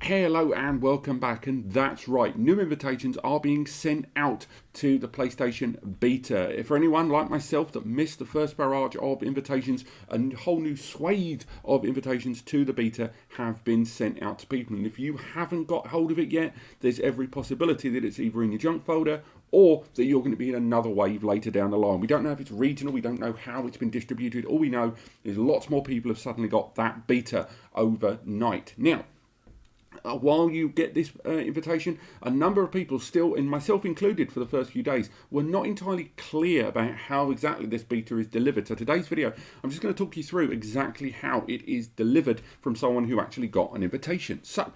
Hello and welcome back, and that's right, new invitations are being sent out to the PlayStation Beta. For anyone like myself that missed the first barrage of invitations, a whole new swathe of invitations to the Beta have been sent out to people. And if you haven't got hold of it yet, there's every possibility that it's either in your junk folder or that you're going to be in another wave later down the line. We don't know if it's regional, we don't know how it's been distributed. All we know is lots more people have suddenly got that Beta overnight. Now, while you get this invitation, a number of people still, and myself included for the first few days, were not entirely clear about how exactly this beta is delivered. So today's video, I'm just going to talk you through exactly how it is delivered from someone who actually got an invitation. So,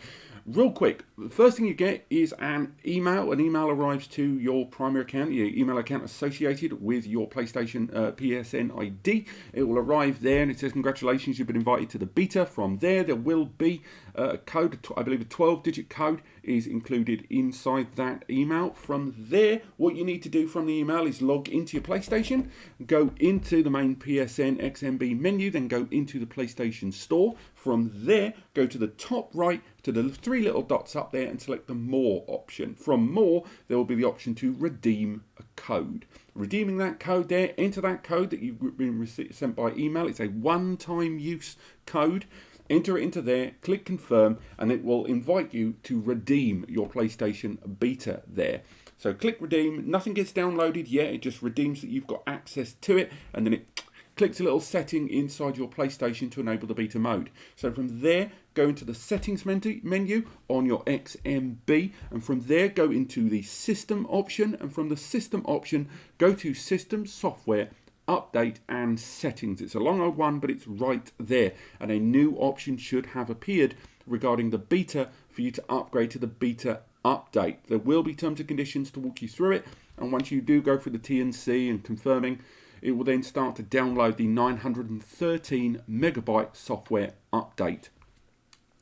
real quick, the first thing you get is an email. An email arrives to your primary account, your email account associated with your PlayStation PSN ID. It will arrive there and it says, congratulations, you've been invited to the beta. From there, there will be a code, I believe a 12-digit code is included inside that email. From there, what you need to do from the email is log into your PlayStation, go into the main PSN XMB menu, then go into the PlayStation Store. From there, go to the top right to the three little dots up there and select the More option. From More, there will be the option to redeem a code. Redeeming that code there, enter that code that you've been sent by email. It's a one-time use code. Enter it into there, click confirm, and it will invite you to redeem your PlayStation Beta there. So click redeem, nothing gets downloaded yet, it just redeems that you've got access to it, and then it clicks a little setting inside your PlayStation to enable the beta mode. So from there, go into the settings menu on your XMB, and from there go into the system option, and from the system option, go to system, software, update and settings. It's a long old one, but it's right there, and a new option should have appeared regarding the beta for you to upgrade to the beta update. There will be terms and conditions to walk you through it, and once you do go through the T&C and confirming, it will then start to download the 913 megabyte software update.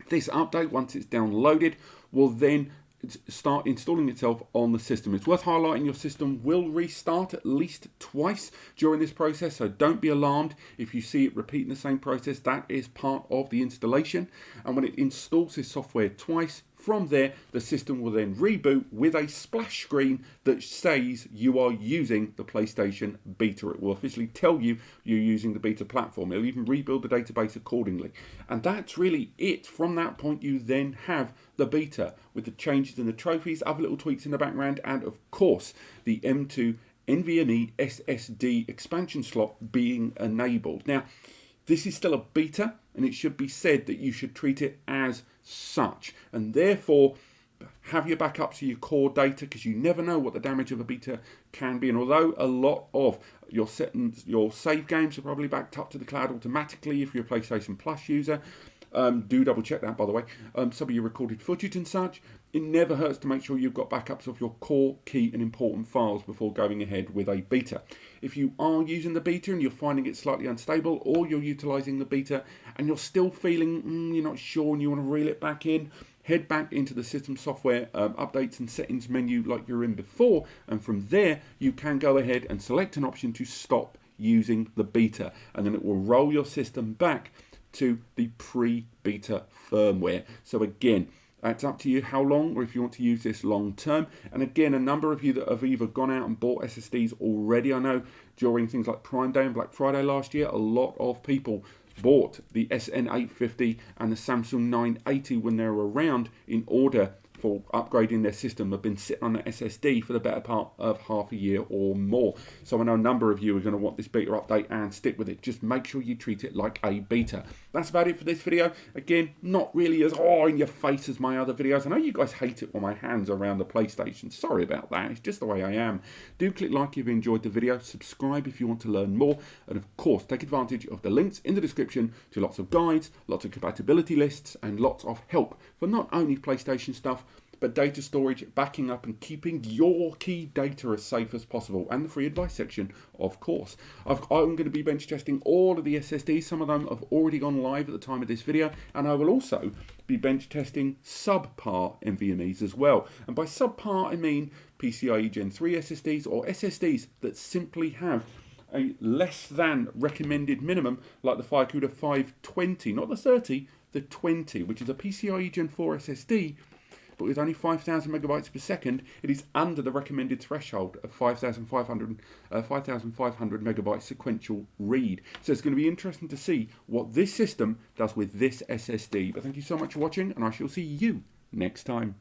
This update, once it's downloaded, will then start installing itself on the system. It's worth highlighting your system will restart at least twice during this process, so don't be alarmed if you see it repeating the same process. That is part of the installation, and when it installs this software twice, from there the system will then reboot with a splash screen that says you are using the PlayStation Beta. It will officially tell you you're using the beta platform. It'll even rebuild the database accordingly, and that's really it. From that point, you then have the beta with the changes in the trophies, other little tweaks in the background, and of course the M.2 NVMe SSD expansion slot being enabled. Now, this is still a beta, and it should be said that you should treat it as such, and therefore have your backups of your core data, because you never know what the damage of a beta can be. And although a lot of your settings, your save games are probably backed up to the cloud automatically if you're a PlayStation Plus user, do double check that, by the way, some of your recorded footage and such, it never hurts to make sure you've got backups of your core, key and important files before going ahead with a beta. If you are using the beta and you're finding it slightly unstable, or you're utilising the beta and you're still feeling you're not sure and you want to reel it back in, head back into the system, software, updates and settings menu like you're in before, and from there you can go ahead and select an option to stop using the beta, and then it will roll your system back to the pre-beta firmware. So again, it's up to you how long, or if you want to use this long term. And again, a number of you that have either gone out and bought SSDs already, I know during things like Prime Day and Black Friday last year, a lot of people bought the SN850 and the Samsung 980 when they were around in order for upgrading their system. Have been sitting on the SSD for the better part of half a year or more. So I know a number of you are going to want this beta update and stick with it. Just make sure you treat it like a beta. That's about it for this video. Again, not really as in your face as my other videos. I know you guys hate it when my hands are around the PlayStation. Sorry about that. It's just the way I am. Do click like if you enjoyed the video. Subscribe if you want to learn more. And of course, take advantage of the links in the description to lots of guides, lots of compatibility lists, and lots of help for not only PlayStation stuff, but data storage, backing up and keeping your key data as safe as possible, and the free advice section, of course. I'm going to be bench testing all of the SSDs. Some of them have already gone live at the time of this video, and I will also be bench testing subpar NVMe's as well. And by subpar, I mean PCIe Gen 3 SSDs, or SSDs that simply have a less than recommended minimum, like the FireCuda 520, not the 30, the 20, which is a PCIe Gen 4 SSD, but with only 5,000 megabytes per second, it is under the recommended threshold of 5,500 megabytes sequential read. So it's going to be interesting to see what this system does with this SSD. But thank you so much for watching, and I shall see you next time.